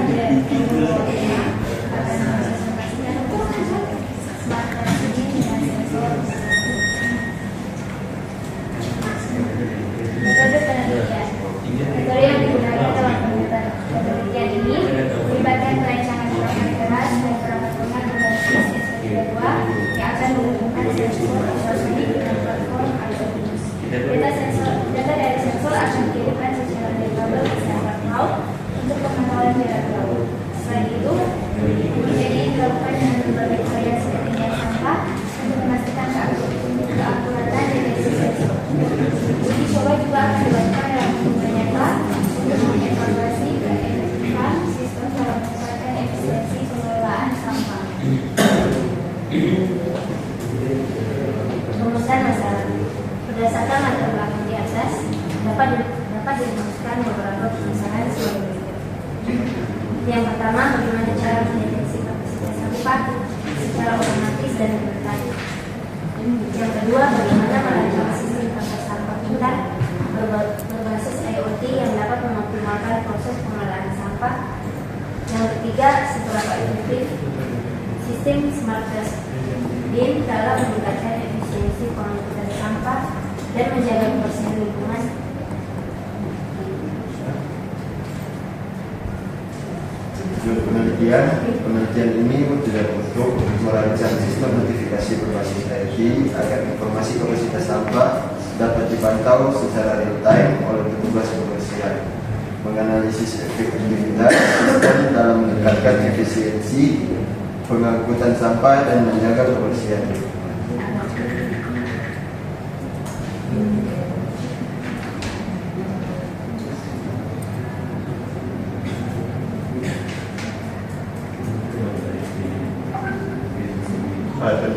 tidak terima akan menginvestasikan smart class ini dengan sensor. Metode penelitian. Metode yang digunakan dalam penelitian ini melibatkan perancangan perangkat keras dan perangkat lunak berbasis SPT2 yang akan menghubungkan sensor ultrasonic dengan platform IoT. Data dari sensor akan dikirimkan secara reliable ke server cloud untuk pemantauan jarak jauh. Selain itu, uji ini dilakukan dengan berbagai variasi ketinggian sampah untuk memastikan keakuratan deteksi sensor. Uji coba juga akan dilakukan dalam kehidupan nyata untuk mengevaluasi keefektifan sistem dalam meningkatkan efisiensi pengelolaan sampah. Rumusan masalah. Berdasarkan latar belakang di atas, dapat dirumuskan beberapa permasalahan sebagai berikut. Yang pertama, bagaimana cara mendeteksi kapasitas sampah secara otomatis dan real-time. Yang kedua, bagaimana merancang sistem tangkap sampah pintar berbasis IoT yang dapat mengoptimalkan proses pengelolaan sampah. Yang ketiga, seberapa efektif sistem smart dustbin dalam meningkatkan efisiensi pengangkutan sampah dan menjaga kebersihan lingkungan. Tujuan penelitian ini tidak untuk merancang sistem notifikasi berbasis IoT agar informasi kapasitas sampah dapat dipantau secara real time oleh petugas kebersihan, menganalisis efektivitas sistem dalam meningkatkan efisiensi pengangkutan sampah dan menjaga kebersihan.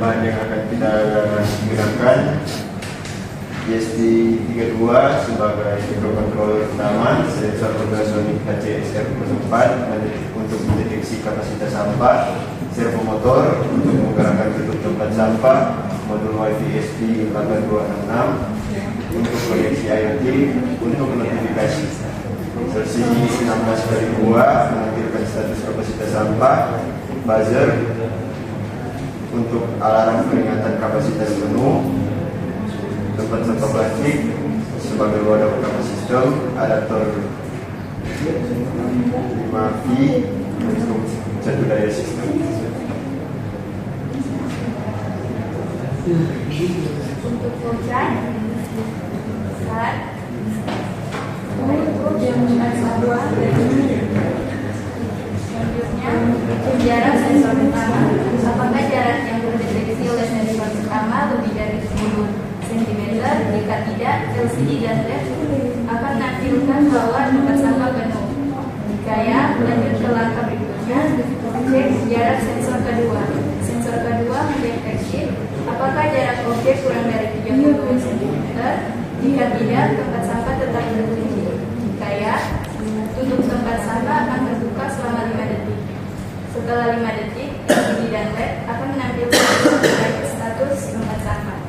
Bahan yang akan kita gunakan ESP32 sebagai microcontroller utama, sensor ultrasonic HCSR04 untuk mendeteksi kapasitas sampah, servomotor untuk menggerakkan tutup tempat sampah, modul WiFi ESP8266 untuk koneksi IoT untuk notifikasi. Versi 16/2 menampilkan status kapasitas sampah, buzzer untuk alarm peringatan kapasitas penuh, tempat sampah plastik sebagai wadah utama sistem, adaptor 5V untuk satu daya sistem. Untuk flowchart, saat untuk jumlah sampah, selanjutnya jarak sensor utama. Apakah jarak yang terdeteksi oleh sensor utama lebih dari 10 cm? Jika tidak, LCD dan LED akan menampilkan bahwa tempat sampah penuh. Jika ya, lanjut ke langkah berikutnya, cek jarak sensor kedua. Sensor kedua mendeteksi apakah jarak objek kurang dari 32 cm. Jika tidak, tempat sampah tetap terkunci. Jika ya, tutup tempat sampah akan terbuka selama 5 detik. Setelah 5 detik, LCD dan LED akan menampilkan status tempat sampah.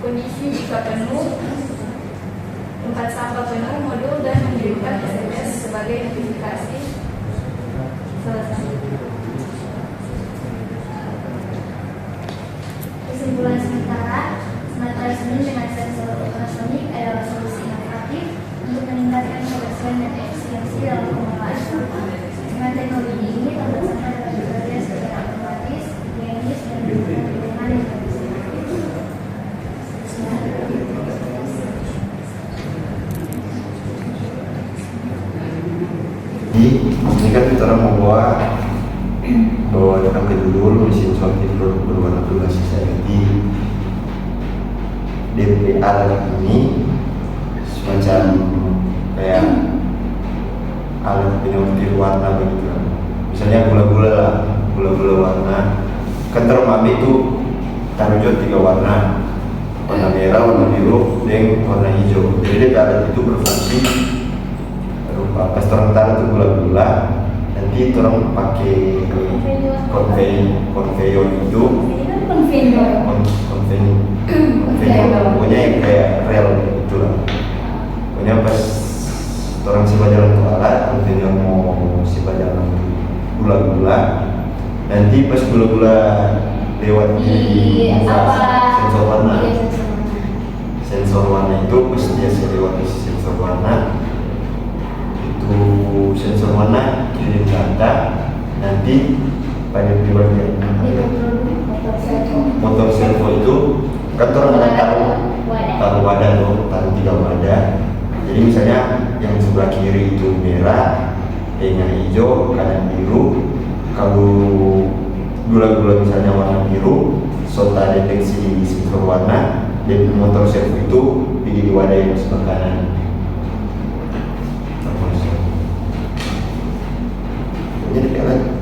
Kondisi jika penuh, tempat sampah penuh, modul dan mengirimkan SMS sebagai notifikasi selesai. Kesimpulan sementara, smart listening dengan sensor ultrasonic adalah solusi inovatif untuk meningkatkan kebersihan dan efisiensi dalam pengelolaan sampah. Dengan teknologi ini, tempat sampah dapat bekerja secara otomatis, higienis, dan mendukung lingkungan yang bersih. Ini kan kita membawa dalam judul mesin sortir produk berwarna berbasis IoT. DP alat ini semacam kayak alat penyortir warna begitu. Misalnya gula-gula lah, gula-gula warna. Kan termami itu taruh 3 warna merah, warna biru, dan warna hijau. Jadi alat itu berfungsi pas orang taruh itu gula-gula, nanti orang pakai konveyor itu konveyor pokoknya yang kayak rel gitu lah. Pokoknya pas Setorang siapa jalan ke alat, kontainer mau siapa jalan gula-gula. Nanti pas gula-gula lewat di sensor warna. Sensor warna itu pas dia lewat di sensor warna, itu sensor warna kirim data. Nanti pada bagian motor servo itu kan orang ada taruh wadah tuh, taruh 3 wadah. Jadi misalnya yang sebelah kiri itu merah, nya hijau, kanan biru. Kalau gula-gula misalnya warna biru, sota deteksi di sensor warna, dan motor servo itu di wadah yang sebelah kanan. Jadi kayak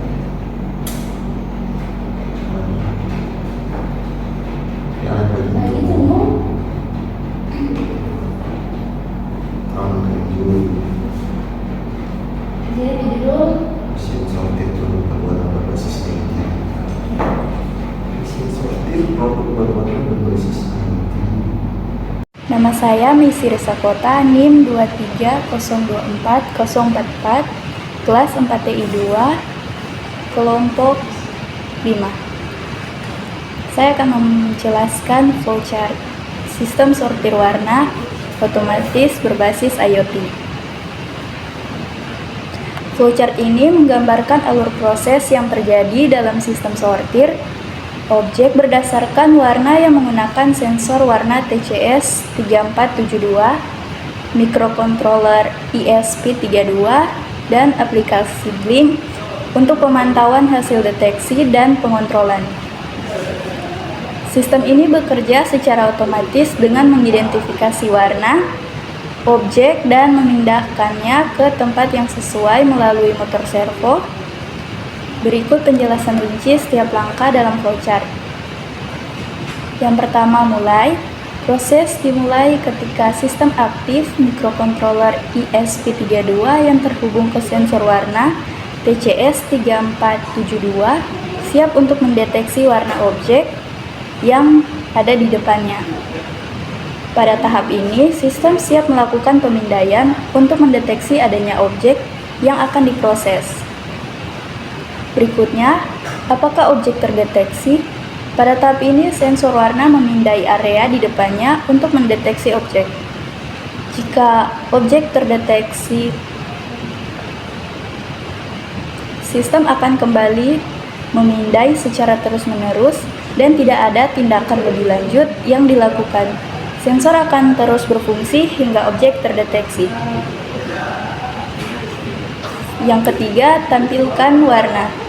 Nama saya Misi Risakota, NIM 23024-044, kelas 4TI 2, kelompok 5. Saya akan menjelaskan flowchart sistem sortir warna otomatis berbasis IoT. Flowchart ini menggambarkan alur proses yang terjadi dalam sistem sortir objek berdasarkan warna yang menggunakan sensor warna TCS 3472, mikrokontroler ESP32, dan aplikasi Blink untuk pemantauan hasil deteksi dan pengontrolan. Sistem ini bekerja secara otomatis dengan mengidentifikasi warna, objek, dan memindahkannya ke tempat yang sesuai melalui motor servo. Berikut penjelasan rinci setiap langkah dalam flowchart. Yang pertama, mulai. Proses dimulai ketika sistem aktif mikrokontroler ESP32 yang terhubung ke sensor warna TCS 3472 siap untuk mendeteksi warna objek yang ada di depannya. Pada tahap ini, sistem siap melakukan pemindaian untuk mendeteksi adanya objek yang akan diproses. Berikutnya, apakah objek terdeteksi? Pada tahap ini, sensor warna memindai area di depannya untuk mendeteksi objek. Jika objek terdeteksi, sistem akan kembali memindai secara terus-menerus dan tidak ada tindakan lebih lanjut yang dilakukan. Sensor akan terus berfungsi hingga objek terdeteksi. Yang ketiga, tampilkan warna.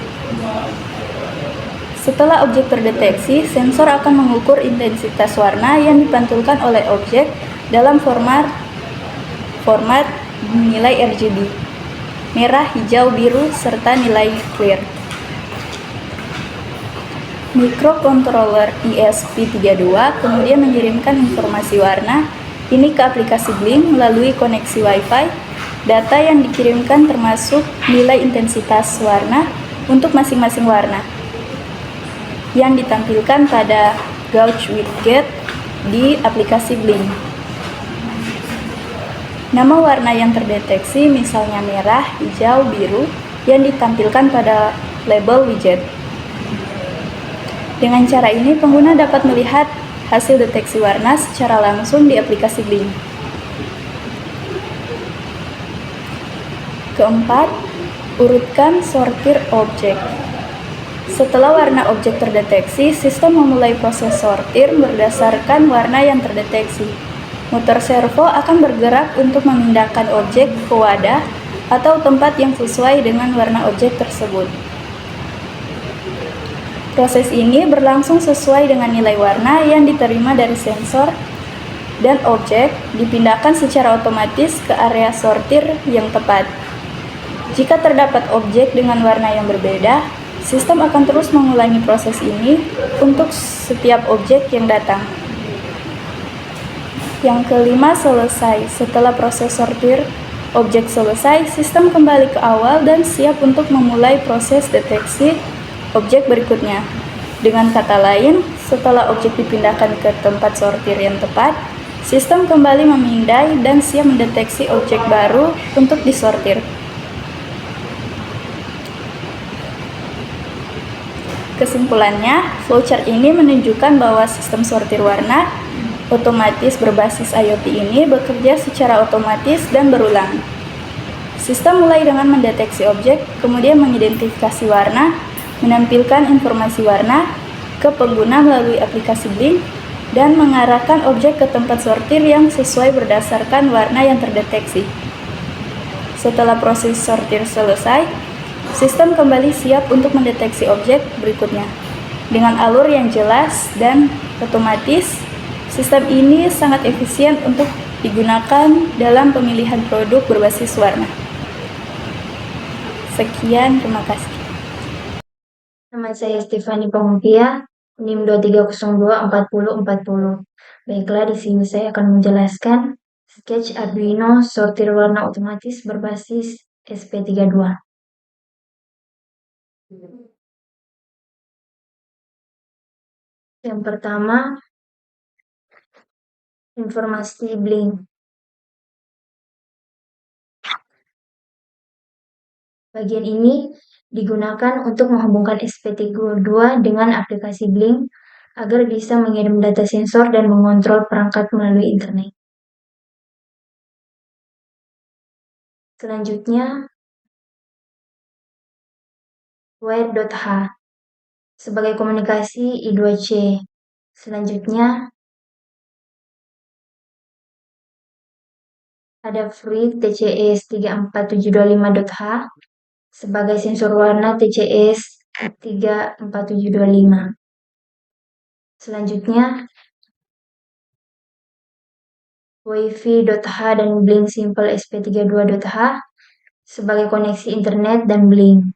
Setelah objek terdeteksi, sensor akan mengukur intensitas warna yang dipantulkan oleh objek dalam format nilai RGB, merah, hijau, biru, serta nilai clear. Mikrokontroler ESP32 kemudian mengirimkan informasi warna ini ke aplikasi Blink melalui koneksi Wi-Fi. Data yang dikirimkan termasuk nilai intensitas warna untuk masing-masing warna yang ditampilkan pada gauge widget di aplikasi Blink. Nama warna yang terdeteksi misalnya merah, hijau, biru yang ditampilkan pada label widget. Dengan cara ini, pengguna dapat melihat hasil deteksi warna secara langsung di aplikasi Blink. Keempat, urutkan sortir objek. Setelah warna objek terdeteksi, sistem memulai proses sortir berdasarkan warna yang terdeteksi. Motor servo akan bergerak untuk memindahkan objek ke wadah atau tempat yang sesuai dengan warna objek tersebut. Proses ini berlangsung sesuai dengan nilai warna yang diterima dari sensor dan objek dipindahkan secara otomatis ke area sortir yang tepat. Jika terdapat objek dengan warna yang berbeda, sistem akan terus mengulangi proses ini untuk setiap objek yang datang. Yang kelima, selesai. Setelah proses sortir objek selesai, sistem kembali ke awal dan siap untuk memulai proses deteksi objek berikutnya. Dengan kata lain, setelah objek dipindahkan ke tempat sortir yang tepat, Sistem kembali memindai dan siap mendeteksi objek baru untuk disortir. Kesimpulannya, flowchart ini menunjukkan bahwa sistem sortir warna otomatis berbasis IoT ini bekerja secara otomatis dan berulang. Sistem mulai dengan mendeteksi objek, kemudian mengidentifikasi warna, menampilkan informasi warna ke pengguna melalui aplikasi Blink, dan mengarahkan objek ke tempat sortir yang sesuai berdasarkan warna yang terdeteksi. Setelah proses sortir selesai, sistem kembali siap untuk mendeteksi objek berikutnya. Dengan alur yang jelas dan otomatis, sistem ini sangat efisien untuk digunakan dalam pemilihan produk berbasis warna. Sekian, terima kasih. Nama saya Stefani Pangupia, NIM 23024040. Baiklah, di sini saya akan menjelaskan sketch Arduino sortir warna otomatis berbasis SP32. Yang pertama, informasi Blink. Bagian ini digunakan untuk menghubungkan SP32 dengan aplikasi Blink agar bisa mengirim data sensor dan mengontrol perangkat melalui internet. Selanjutnya, wire.h sebagai komunikasi I2C. Selanjutnya, ada Fruit TCS 34725.h sebagai sensor warna TCS 34725. Selanjutnya, Wi-Fi.h dan Blink Simple SP32.h sebagai koneksi internet dan Blink.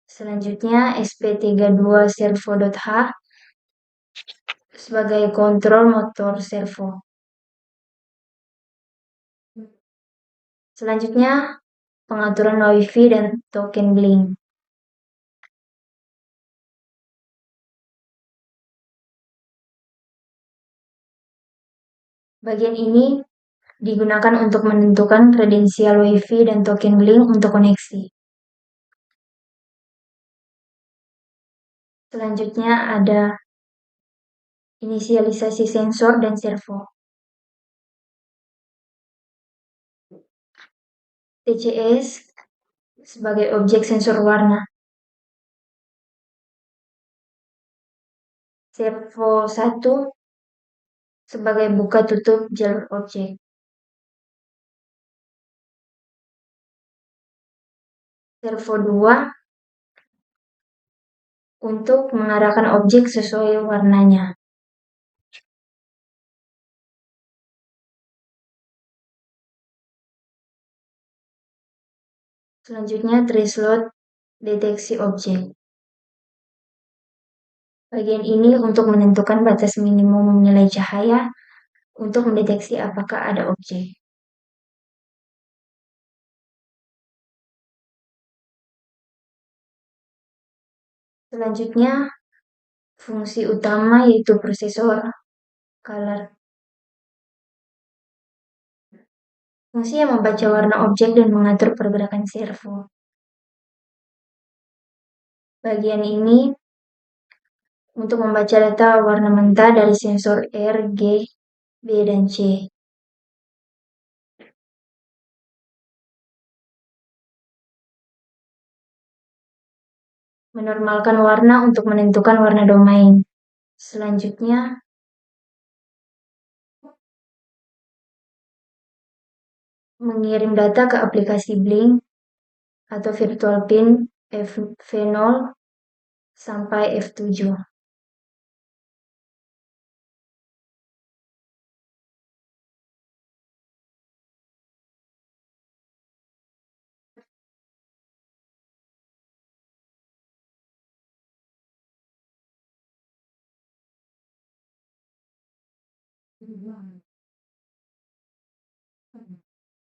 Selanjutnya, SP32 Servo.h sebagai kontrol motor servo. Selanjutnya, pengaturan Wi-Fi dan token Blink. Bagian ini digunakan untuk menentukan kredensial Wi-Fi dan token Blink untuk koneksi. Selanjutnya ada inisialisasi sensor dan servo. TCS sebagai objek sensor warna. Servo 1 sebagai buka tutup jalur objek. Servo 2 untuk mengarahkan objek sesuai warnanya. Selanjutnya, traceload deteksi objek. Bagian ini untuk menentukan batas minimum nilai cahaya untuk mendeteksi apakah ada objek. Selanjutnya, fungsi utama yaitu prosesor color. Fungsi yang membaca warna objek dan mengatur pergerakan servo. Bagian ini untuk membaca data warna mentah dari sensor R, G, B, dan C. Menormalkan warna untuk menentukan warna domain. Selanjutnya, mengirim data ke aplikasi Blink atau virtual pin V0 sampai F7.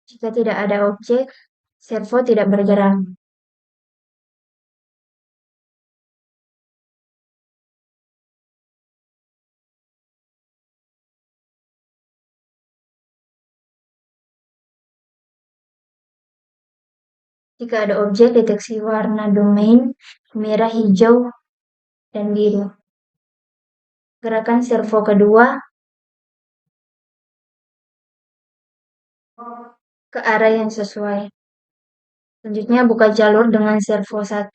Jika tidak ada objek, servo tidak bergerak. Jika ada objek deteksi warna domain merah, hijau, dan biru. Gerakan servo kedua ke arah yang sesuai. Selanjutnya buka jalur dengan servo 1.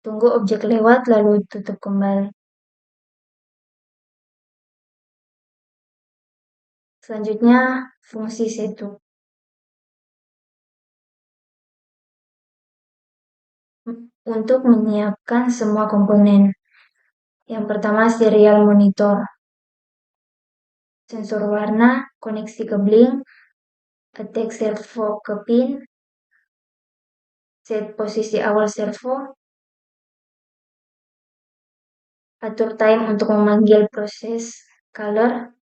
Tunggu objek lewat lalu tutup kembali. Selanjutnya fungsi setu. Untuk menyiapkan semua komponen. Yang pertama serial monitor. Sensor warna, koneksi ke blink, attack servo ke pin, set posisi awal servo, atur time untuk memanggil proses color,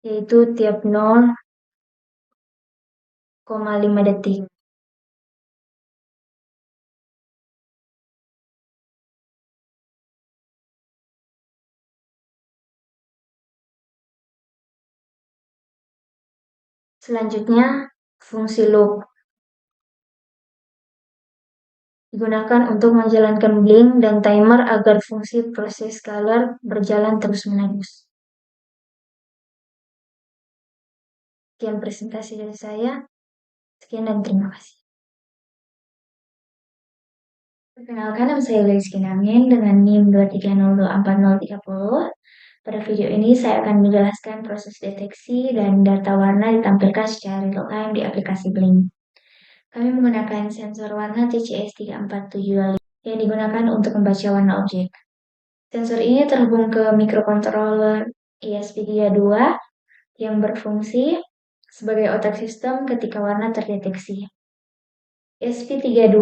yaitu tiap 0,5 detik. Selanjutnya, fungsi loop. Digunakan untuk menjalankan blink dan timer agar fungsi proses color berjalan terus-menerus. Sekian presentasi dari saya. Sekian dan terima kasih. Perkenalkan, nama saya Rizky Namin dengan NIM 2302430. Pada video ini saya akan menjelaskan proses deteksi dan data warna ditampilkan secara real-time di aplikasi Blink. Kami menggunakan sensor warna TCS 3475 yang digunakan untuk membaca warna objek. Sensor ini terhubung ke microcontroller ESP32 yang berfungsi sebagai otak sistem ketika warna terdeteksi. ESP32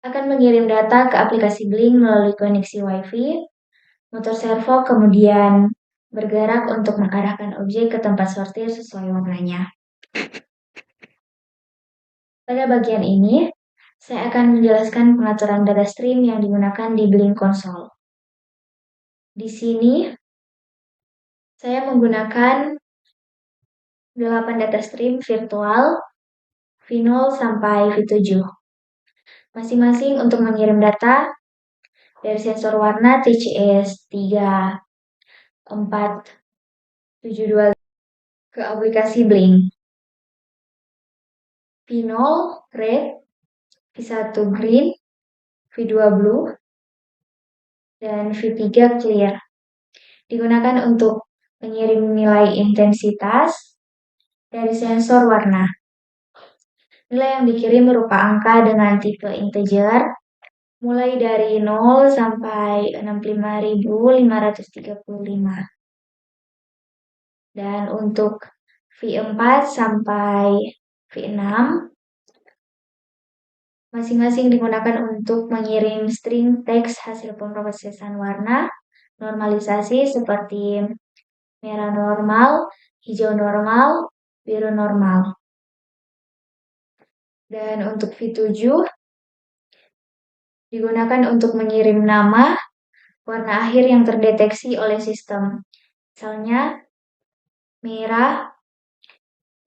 akan mengirim data ke aplikasi Blink melalui koneksi Wi-Fi. Motor servo kemudian bergerak untuk mengarahkan objek ke tempat sortir sesuai warnanya. Pada bagian ini, saya akan menjelaskan pengaturan data stream yang digunakan di Blink Console. Di sini, saya menggunakan 8 data stream virtual V0 sampai V7. Masing-masing untuk mengirim data dari sensor warna TCS 3472 ke aplikasi Blink. V0 red, V1 green, V2 blue, dan V3 clear. Digunakan untuk mengirim nilai intensitas dari sensor warna. Nilai yang dikirim berupa angka dengan tipe integer, mulai dari 0 sampai 65.535. Dan untuk V4 sampai V6, masing-masing digunakan untuk mengirim string teks hasil pemrosesan warna normalisasi seperti merah normal, hijau normal, biru normal. Dan untuk V7 digunakan untuk mengirim nama warna akhir yang terdeteksi oleh sistem. Misalnya merah,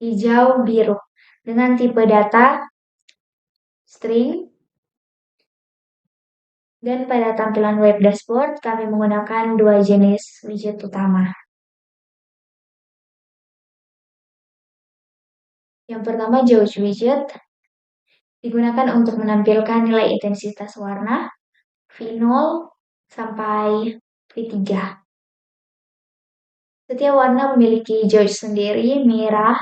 hijau, biru dengan tipe data string. Dan pada tampilan web dashboard kami menggunakan 2 jenis widget utama. Yang pertama Gauge widget digunakan untuk menampilkan nilai intensitas warna V0 sampai V3. Setiap warna memiliki gauge sendiri, merah,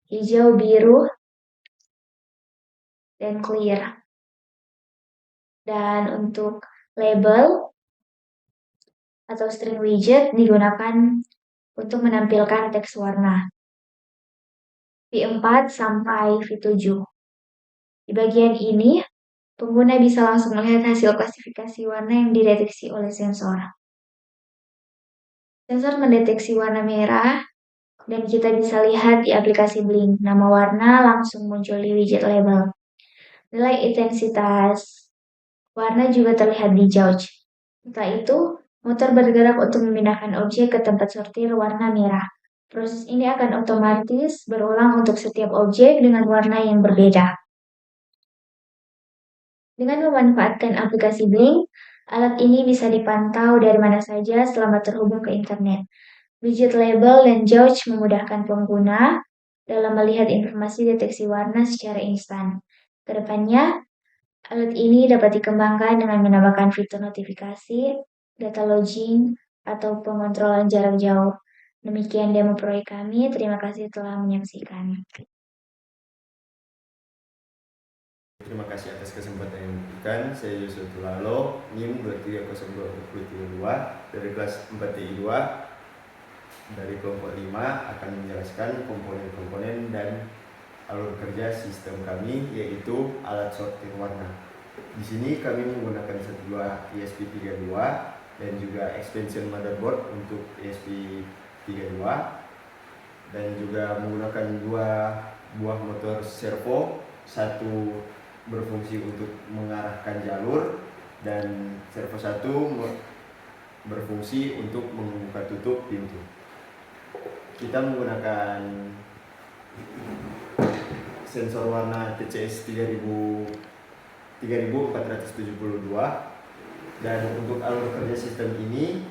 hijau, biru, dan clear. Dan untuk label atau string widget digunakan untuk menampilkan teks warna V4 sampai V7. Di bagian ini, pengguna bisa langsung melihat hasil klasifikasi warna yang dideteksi oleh sensor. Sensor mendeteksi warna merah, dan kita bisa lihat di aplikasi Blink. Nama warna langsung muncul di widget label. Nilai intensitas warna juga terlihat di gauge. Setelah itu, motor bergerak untuk memindahkan objek ke tempat sortir warna merah. Proses ini akan otomatis berulang untuk setiap objek dengan warna yang berbeda. Dengan memanfaatkan aplikasi Blink, alat ini bisa dipantau dari mana saja selama terhubung ke internet. Widget label dan jauge memudahkan pengguna dalam melihat informasi deteksi warna secara instan. Kedepannya, alat ini dapat dikembangkan dengan menambahkan fitur notifikasi, data logging, atau pengontrolan jarak jauh. Demikian demo proyek kami. Terima kasih telah menyaksikan. Terima kasih atas kesempatan yang diberikan. Saya Yusuf Tulalo, NIM 2302 dari kelas 4TI 2 dari kelompok 5 akan menjelaskan komponen-komponen dan alur kerja sistem kami, yaitu alat sortir warna. Di sini kami menggunakan satu buah ESP32 dan juga extension motherboard untuk ESP32 dan juga menggunakan dua buah motor servo, satu berfungsi untuk mengarahkan jalur dan servo satu berfungsi untuk membuka tutup pintu. Kita menggunakan sensor warna TCS 3472 dan untuk alur kerja sistem ini,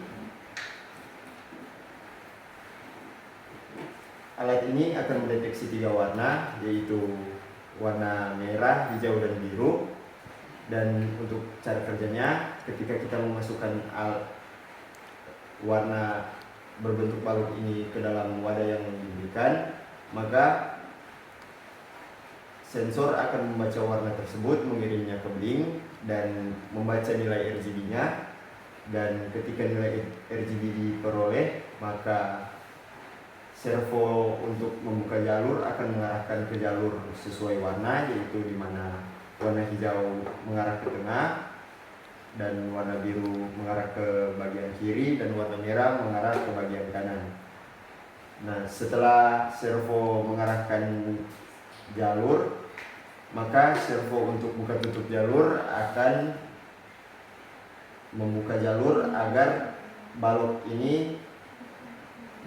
alat ini akan mendeteksi 3 warna, yaitu warna merah, hijau, dan biru. Dan untuk cara kerjanya, ketika kita memasukkan warna berbentuk balut ini ke dalam wadah yang diberikan, maka sensor akan membaca warna tersebut, mengirimnya ke Blink dan membaca nilai RGB-nya. Dan ketika nilai RGB diperoleh, maka servo untuk membuka jalur akan mengarahkan ke jalur sesuai warna, yaitu di mana warna hijau mengarah ke tengah dan warna biru mengarah ke bagian kiri dan warna merah mengarah ke bagian kanan. Nah, setelah servo mengarahkan jalur, maka servo untuk buka tutup jalur akan membuka jalur agar balok ini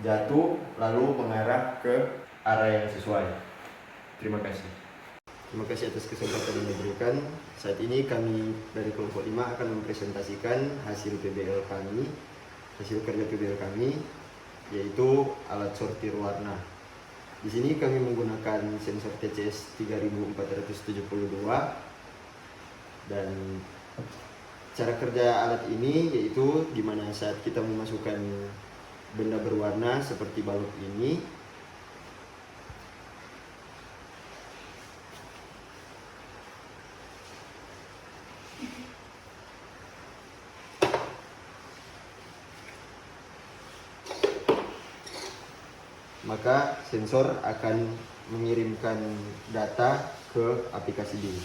jatuh lalu mengarah ke arah yang sesuai. Terima kasih. Terima kasih atas kesempatan yang diberikan. Saat ini kami dari kelompok 5 akan mempresentasikan hasil PBL kami, hasil kerja PBL kami, yaitu alat sortir warna. Di sini kami menggunakan sensor TCS 3472 dan cara kerja alat ini yaitu di mana saat kita memasukkan benda berwarna seperti balut ini, maka sensor akan mengirimkan data ke aplikasi Blink.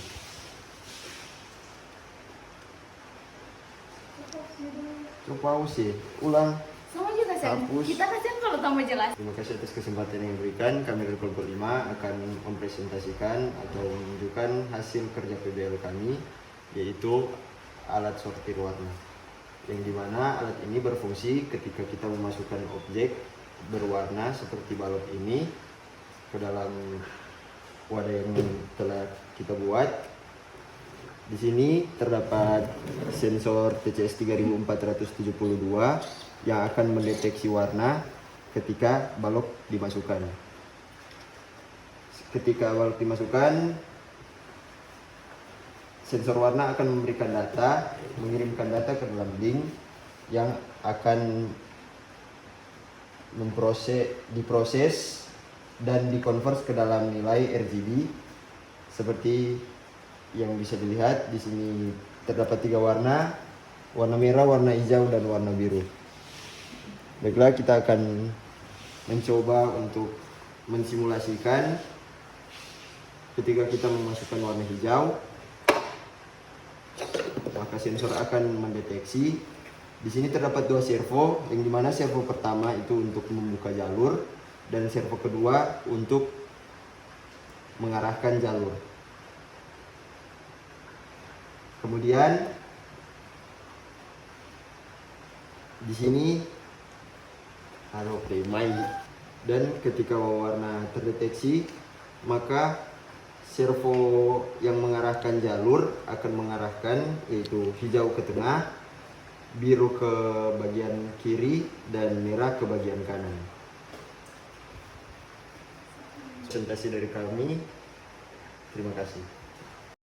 Coba sih, ulang. Sama juga kan? Hapus. Kita kasihan kalau tamu jelas. Terima kasih atas kesempatan yang diberikan. Kami dari kelompok 5 akan mempresentasikan atau menunjukkan hasil kerja PBL kami, yaitu alat sortir warna. Yang dimana alat ini berfungsi ketika kita memasukkan objek berwarna seperti balok ini ke dalam wadah yang telah kita buat. Di sini terdapat sensor TCS 3472 yang akan mendeteksi warna ketika balok dimasukkan. Ketika balok dimasukkan, sensor warna akan memberikan data, mengirimkan data ke dalam Blink yang akan diproses dan dikonvers ke dalam nilai RGB seperti yang bisa dilihat di sini. Terdapat 3 warna, warna merah, warna hijau, dan warna biru. Baiklah, kita akan mencoba untuk mensimulasikan ketika kita memasukkan warna hijau, maka sensor akan mendeteksi. Di sini terdapat 2 servo, yang dimana servo pertama itu untuk membuka jalur dan servo kedua untuk mengarahkan jalur. Kemudian di sini Dan ketika warna terdeteksi, maka servo yang mengarahkan jalur akan mengarahkan yaitu hijau ke tengah, biru ke bagian kiri, dan merah ke bagian kanan. Presentasi dari kami. Terima kasih.